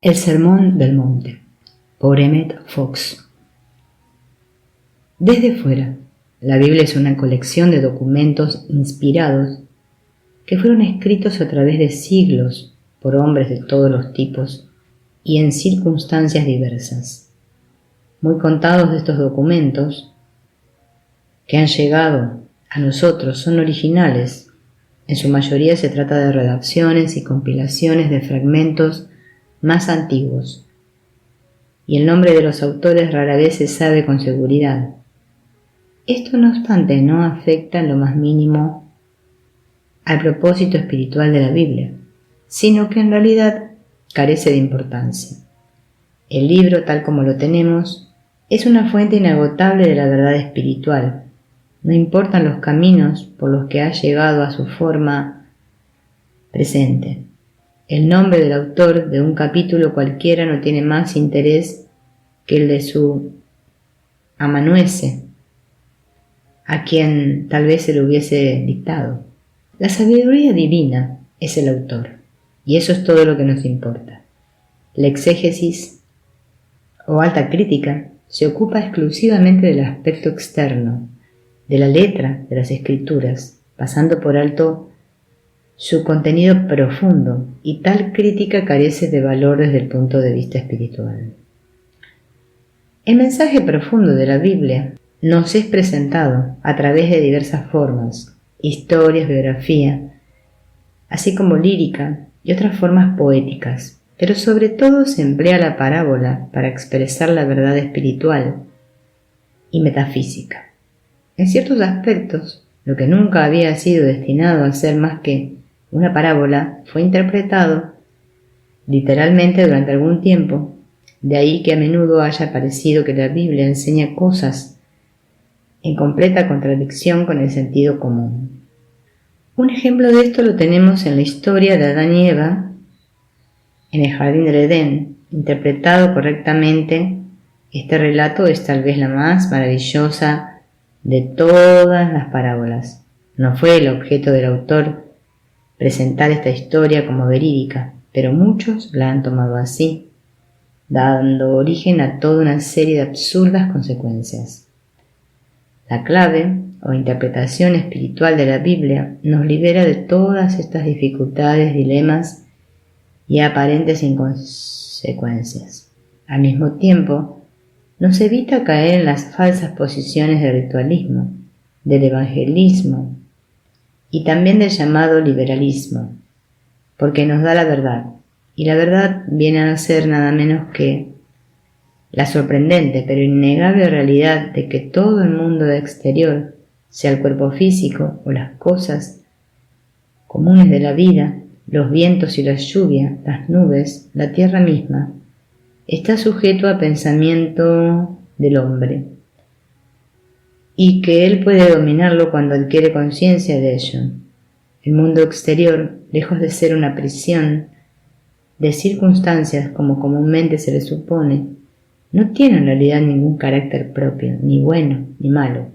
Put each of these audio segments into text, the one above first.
El Sermón del Monte, por Emmett Fox. Desde fuera, la Biblia es una colección de documentos inspirados que fueron escritos a través de siglos por hombres de todos los tipos y en circunstancias diversas. Muy contados de estos documentos que han llegado a nosotros son originales. En su mayoría se trata de redacciones y compilaciones de fragmentos más antiguos, y el nombre de los autores rara vez se sabe con seguridad. Esto, no obstante, no afecta en lo más mínimo al propósito espiritual de la Biblia, sino que en realidad carece de importancia. El libro, tal como lo tenemos, es una fuente inagotable de la verdad espiritual. No importan los caminos por los que ha llegado a su forma presente. El nombre del autor de un capítulo cualquiera no tiene más interés que el de su amanuense, a quien tal vez se lo hubiese dictado. La sabiduría divina es el autor, y eso es todo lo que nos importa. La exégesis o alta crítica se ocupa exclusivamente del aspecto externo, de la letra de las escrituras, pasando por alto su contenido profundo, y tal crítica carece de valor desde el punto de vista espiritual. El mensaje profundo de la Biblia nos es presentado a través de diversas formas: historias, biografía, así como lírica y otras formas poéticas, pero sobre todo se emplea la parábola para expresar la verdad espiritual y metafísica. En ciertos aspectos, lo que nunca había sido destinado a ser más que una parábola fue interpretado literalmente durante algún tiempo, de ahí que a menudo haya parecido que la Biblia enseña cosas en completa contradicción con el sentido común. Un ejemplo de esto lo tenemos en la historia de Adán y Eva en el jardín del Edén. Interpretado correctamente, este relato es tal vez la más maravillosa de todas las parábolas. No fue el objeto del autor presentar esta historia como verídica, pero muchos la han tomado así, dando origen a toda una serie de absurdas consecuencias. La clave o interpretación espiritual de la Biblia nos libera de todas estas dificultades, dilemas y aparentes inconsecuencias. Al mismo tiempo, nos evita caer en las falsas posiciones del ritualismo, del evangelismo y también del llamado liberalismo, porque nos da la verdad, y la verdad viene a ser nada menos que la sorprendente pero innegable realidad de que todo el mundo exterior, sea el cuerpo físico o las cosas comunes de la vida, los vientos y la lluvia, las nubes, la tierra misma, está sujeto a pensamiento del hombre, y que él puede dominarlo cuando adquiere conciencia de ello. El mundo exterior, lejos de ser una prisión de circunstancias como comúnmente se le supone, no tiene en realidad ningún carácter propio, ni bueno ni malo.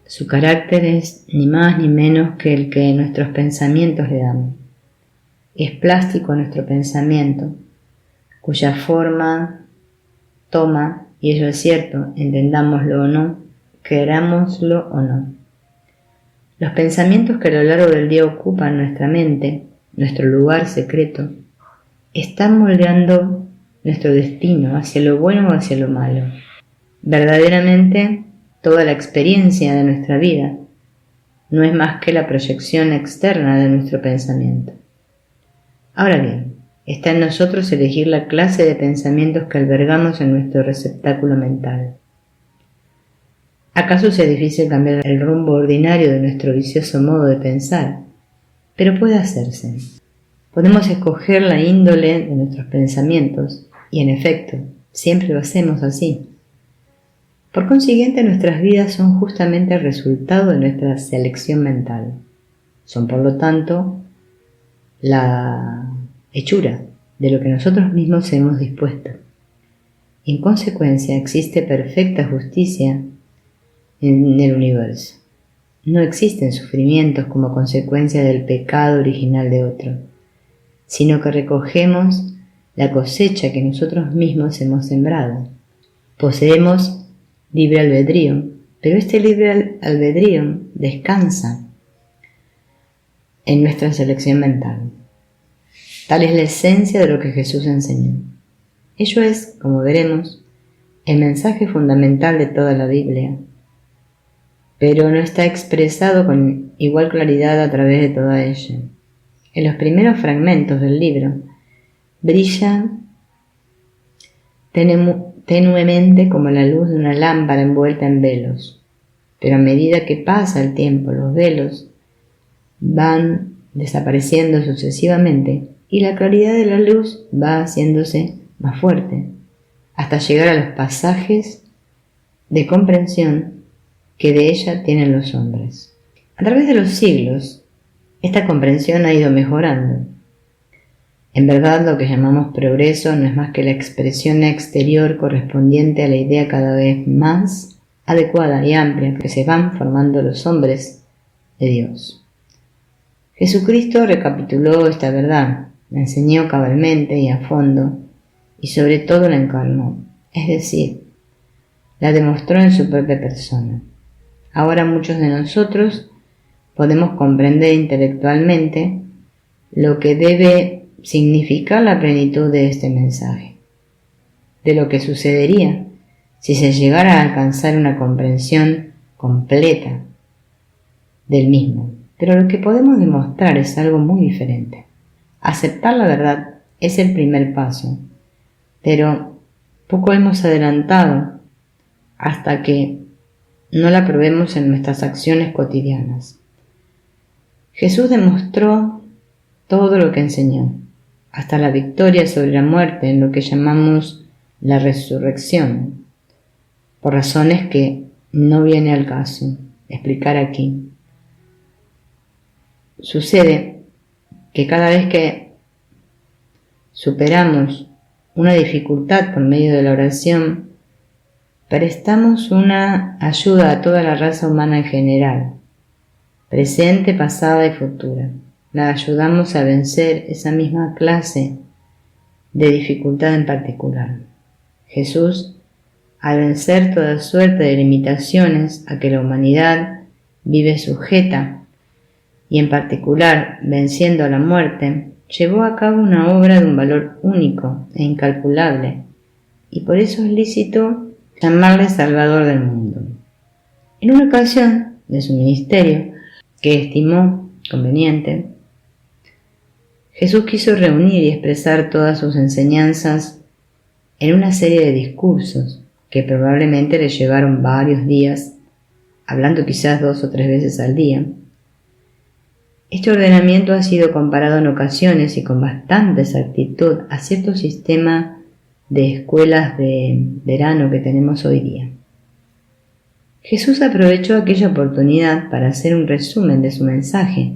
Su carácter es ni más ni menos que el que nuestros pensamientos le damos. Es plástico nuestro pensamiento, cuya forma toma, y ello es cierto, entendámoslo o no, querámoslo o no. Los pensamientos que a lo largo del día ocupan nuestra mente, nuestro lugar secreto, están moldeando nuestro destino hacia lo bueno o hacia lo malo. Verdaderamente, toda la experiencia de nuestra vida no es más que la proyección externa de nuestro pensamiento. Ahora bien, está en nosotros elegir la clase de pensamientos que albergamos en nuestro receptáculo mental. ¿Acaso sea difícil cambiar el rumbo ordinario de nuestro vicioso modo de pensar? Pero puede hacerse. Podemos escoger la índole de nuestros pensamientos, y en efecto, siempre lo hacemos así. Por consiguiente, nuestras vidas son justamente el resultado de nuestra selección mental. Son, por lo tanto, la hechura de lo que nosotros mismos hemos dispuesto. En consecuencia, existe perfecta justicia en el universo. No existen sufrimientos como consecuencia del pecado original de otro, sino que recogemos la cosecha que nosotros mismos hemos sembrado. Poseemos libre albedrío, pero este libre albedrío descansa en nuestra selección mental. Tal es la esencia de lo que Jesús enseñó. Ello es, como veremos, el mensaje fundamental de toda la Biblia, pero no está expresado con igual claridad a través de toda ella. En los primeros fragmentos del libro brilla tenuemente como la luz de una lámpara envuelta en velos, pero a medida que pasa el tiempo los velos van desapareciendo sucesivamente y la claridad de la luz va haciéndose más fuerte, hasta llegar a los pasajes de comprensión que de ella tienen los hombres. A través de los siglos, esta comprensión ha ido mejorando. En verdad, lo que llamamos progreso no es más que la expresión exterior correspondiente a la idea cada vez más adecuada y amplia que se van formando los hombres de Dios. Jesucristo recapituló esta verdad, la enseñó cabalmente y a fondo, y sobre todo la encarnó, es decir, la demostró en su propia persona. Ahora muchos de nosotros podemos comprender intelectualmente lo que debe significar la plenitud de este mensaje, de lo que sucedería si se llegara a alcanzar una comprensión completa del mismo. Pero lo que podemos demostrar es algo muy diferente. Aceptar la verdad es el primer paso, pero poco hemos adelantado hasta que no la probemos en nuestras acciones cotidianas. Jesús demostró todo lo que enseñó, hasta la victoria sobre la muerte en lo que llamamos la resurrección, por razones que no viene al caso explicar aquí. Sucede que cada vez que superamos una dificultad por medio de la oración, prestamos una ayuda a toda la raza humana en general, presente, pasada y futura. La ayudamos a vencer esa misma clase de dificultad en particular. Jesús, al vencer toda suerte de limitaciones a que la humanidad vive sujeta, y en particular venciendo a la muerte, llevó a cabo una obra de un valor único e incalculable, y por eso es lícito llamarle Salvador del mundo. En una ocasión de su ministerio, que estimó conveniente, Jesús quiso reunir y expresar todas sus enseñanzas en una serie de discursos que probablemente le llevaron varios días, hablando quizás 2 o 3 veces al día. Este ordenamiento ha sido comparado en ocasiones y con bastante exactitud a cierto sistema de escuelas de verano que tenemos hoy día. Jesús aprovechó aquella oportunidad para hacer un resumen de su mensaje,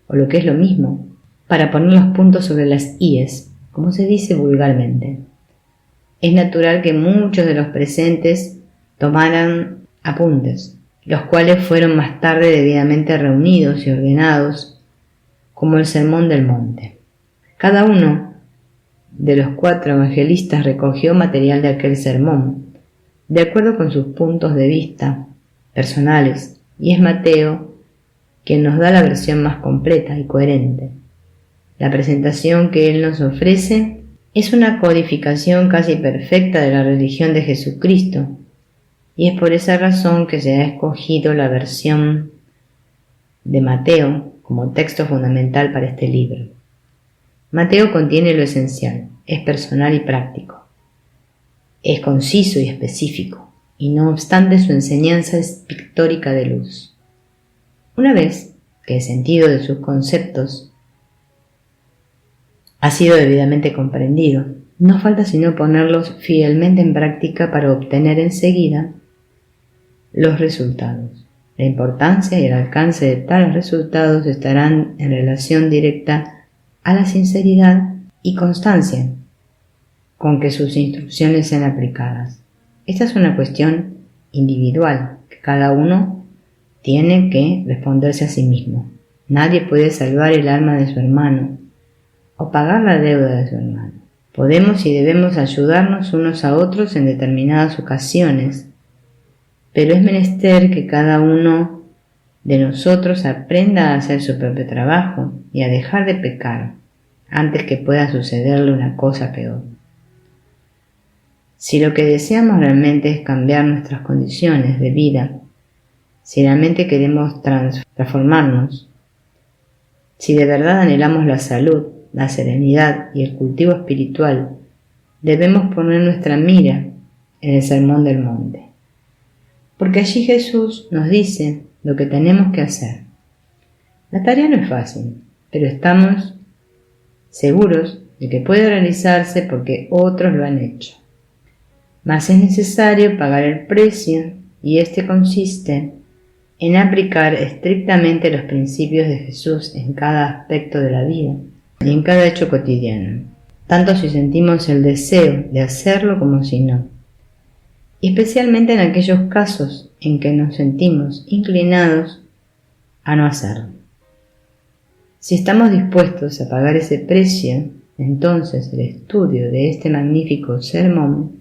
o lo que es lo mismo, para poner los puntos sobre las íes, como se dice vulgarmente. Es natural que muchos de los presentes tomaran apuntes, los cuales fueron más tarde debidamente reunidos y ordenados como el Sermón del Monte. Cada uno de los 4 evangelistas recogió material de aquel sermón, de acuerdo con sus puntos de vista personales, y es Mateo quien nos da la versión más completa y coherente. La presentación que él nos ofrece es una codificación casi perfecta de la religión de Jesucristo, y es por esa razón que se ha escogido la versión de Mateo como texto fundamental para este libro. Mateo contiene lo esencial, es personal y práctico, es conciso y específico, y no obstante su enseñanza es pictórica de luz. Una vez que el sentido de sus conceptos ha sido debidamente comprendido, no falta sino ponerlos fielmente en práctica para obtener enseguida los resultados. La importancia y el alcance de tales resultados estarán en relación directa a la sinceridad y constancia con que sus instrucciones sean aplicadas. Esta es una cuestión individual que cada uno tiene que responderse a sí mismo. Nadie puede salvar el alma de su hermano o pagar la deuda de su hermano. Podemos y debemos ayudarnos unos a otros en determinadas ocasiones, pero es menester que cada uno de nosotros aprenda a hacer su propio trabajo y a dejar de pecar antes que pueda sucederle una cosa peor. Si lo que deseamos realmente es cambiar nuestras condiciones de vida, si realmente queremos transformarnos, si de verdad anhelamos la salud, la serenidad y el cultivo espiritual, debemos poner nuestra mira en el Sermón del Monte. Porque allí Jesús nos dice lo que tenemos que hacer. La tarea no es fácil, pero estamos seguros de que puede realizarse porque otros lo han hecho. Mas es necesario pagar el precio, y este consiste en aplicar estrictamente los principios de Jesús en cada aspecto de la vida y en cada hecho cotidiano, tanto si sentimos el deseo de hacerlo como si no, y especialmente en aquellos casos en que nos sentimos inclinados a no hacerlo. Si estamos dispuestos a pagar ese precio, entonces el estudio de este magnífico sermón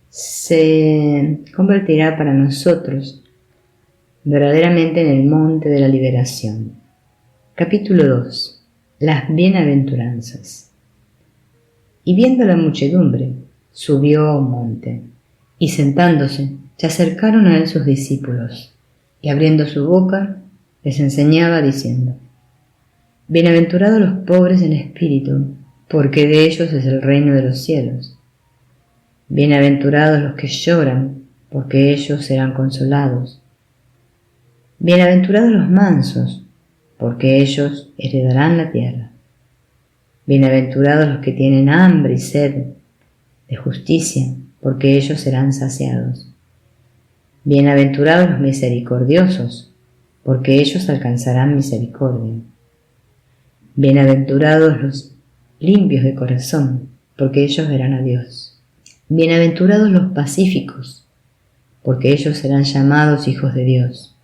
se convertirá para nosotros verdaderamente en el monte de la liberación. Capítulo 2. Las bienaventuranzas. Y viendo la muchedumbre, subió a un monte, y sentándose, se acercaron a él sus discípulos, y abriendo su boca, les enseñaba diciendo: Bienaventurados los pobres en espíritu, porque de ellos es el reino de los cielos. Bienaventurados los que lloran, porque ellos serán consolados. Bienaventurados los mansos, porque ellos heredarán la tierra. Bienaventurados los que tienen hambre y sed de justicia, porque ellos serán saciados. Bienaventurados los misericordiosos, porque ellos alcanzarán misericordia. Bienaventurados los limpios de corazón, porque ellos verán a Dios. Bienaventurados los pacíficos, porque ellos serán llamados hijos de Dios.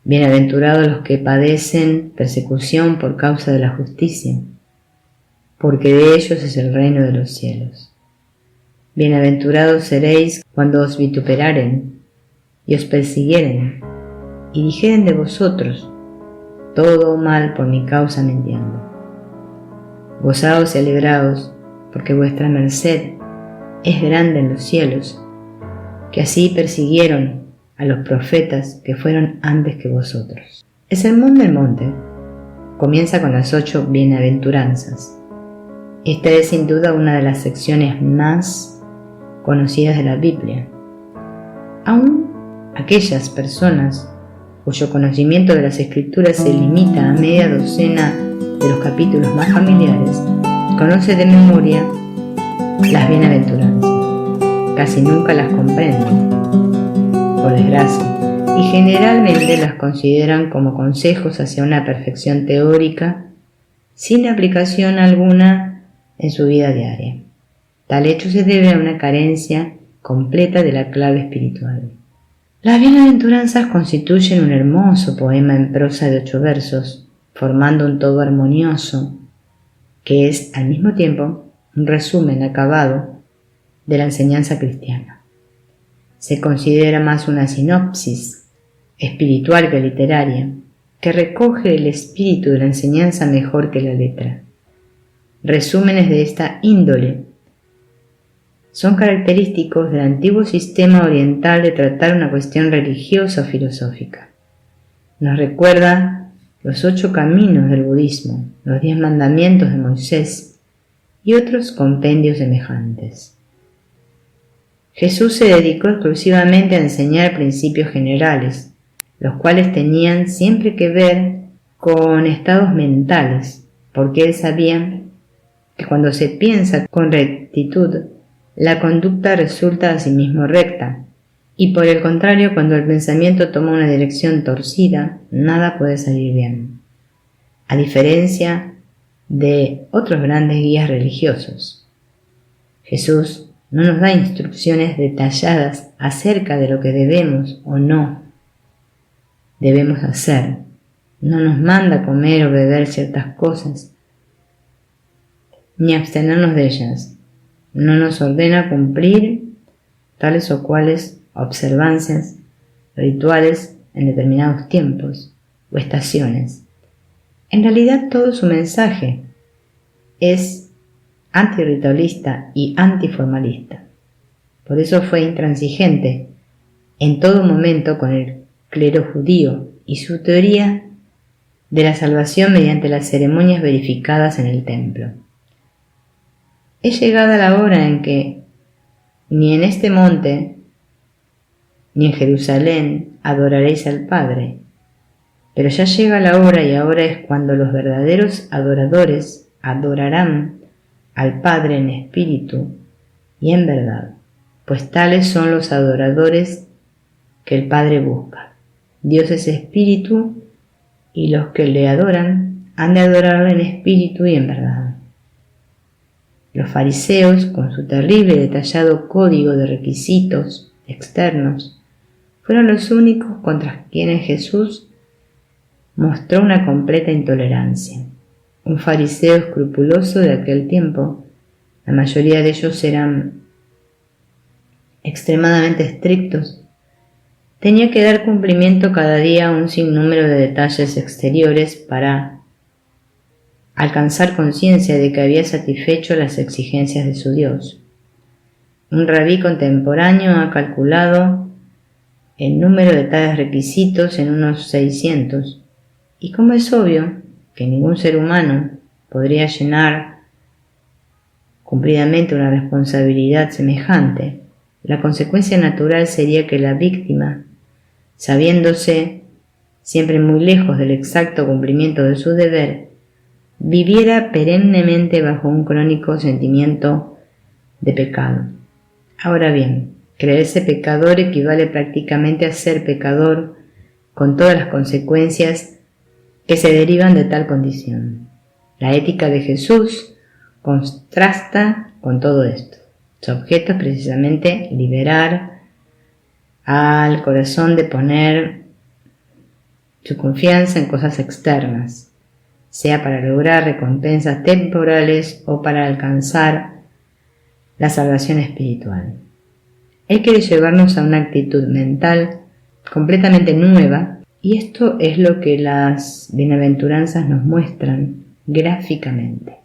Bienaventurados los que padecen persecución por causa de la justicia, porque de ellos es el reino de los cielos. Bienaventurados seréis cuando os vituperaren y os persiguieren, y dijeren de vosotros todo mal por mi causa mintiendo. Gozaos y alegraos, porque vuestra merced es grande en los cielos, que así persiguieron a los profetas que fueron antes que vosotros. El Sermón del Monte comienza con las 8 bienaventuranzas. Esta es sin duda una de las secciones más conocidas de la Biblia. Aún aquellas personas cuyo conocimiento de las Escrituras se limita a media docena de los capítulos más familiares, conoce de memoria las bienaventuranzas. Casi nunca las comprenden, por desgracia, y generalmente las consideran como consejos hacia una perfección teórica sin aplicación alguna en su vida diaria. Tal hecho se debe a una carencia completa de la clave espiritual. Las bienaventuranzas constituyen un hermoso poema en prosa de 8 versos, formando un todo armonioso, que es al mismo tiempo un resumen acabado de la enseñanza cristiana. Se considera más una sinopsis espiritual que literaria, que recoge el espíritu de la enseñanza mejor que la letra. Resúmenes de esta índole son característicos del antiguo sistema oriental de tratar una cuestión religiosa o filosófica. Nos recuerda los 8 caminos del budismo, los 10 mandamientos de Moisés y otros compendios semejantes. Jesús se dedicó exclusivamente a enseñar principios generales, los cuales tenían siempre que ver con estados mentales, porque él sabía que cuando se piensa con rectitud, la conducta resulta asimismo recta, y por el contrario, cuando el pensamiento toma una dirección torcida, nada puede salir bien. A diferencia de otros grandes guías religiosos, Jesús no nos da instrucciones detalladas acerca de lo que debemos o no debemos hacer. No nos manda comer o beber ciertas cosas. ni abstenernos de ellas. No nos ordena cumplir tales o cuales observancias, rituales en determinados tiempos o estaciones. En realidad todo su mensaje es antirritualista y antiformalista. Por eso fue intransigente en todo momento con el clero judío y su teoría de la salvación mediante las ceremonias verificadas en el templo. Es llegada la hora en que ni en este monte ni en Jerusalén adoraréis al Padre, pero ya llega la hora y ahora es cuando los verdaderos adoradores adorarán al Padre en espíritu y en verdad, pues tales son los adoradores que el Padre busca. Dios es espíritu y los que le adoran han de adorarle en espíritu y en verdad. Los fariseos, con su terrible y detallado código de requisitos externos, fueron los únicos contra quienes Jesús mostró una completa intolerancia. Un fariseo escrupuloso de aquel tiempo, la mayoría de ellos eran extremadamente estrictos, tenía que dar cumplimiento cada día a un sinnúmero de detalles exteriores para alcanzar conciencia de que había satisfecho las exigencias de su Dios. Un rabí contemporáneo ha calculado el número de tales requisitos en unos 600, y como es obvio que ningún ser humano podría llenar cumplidamente una responsabilidad semejante, la consecuencia natural sería que la víctima, sabiéndose siempre muy lejos del exacto cumplimiento de su deber, viviera perennemente bajo un crónico sentimiento de pecado. Ahora bien, creerse pecador equivale prácticamente a ser pecador con todas las consecuencias que se derivan de tal condición. La ética de Jesús contrasta con todo esto. Su objeto es precisamente liberar al corazón de poner su confianza en cosas externas, sea para lograr recompensas temporales o para alcanzar la salvación espiritual. Él quiere llevarnos a una actitud mental completamente nueva, y esto es lo que las bienaventuranzas nos muestran gráficamente.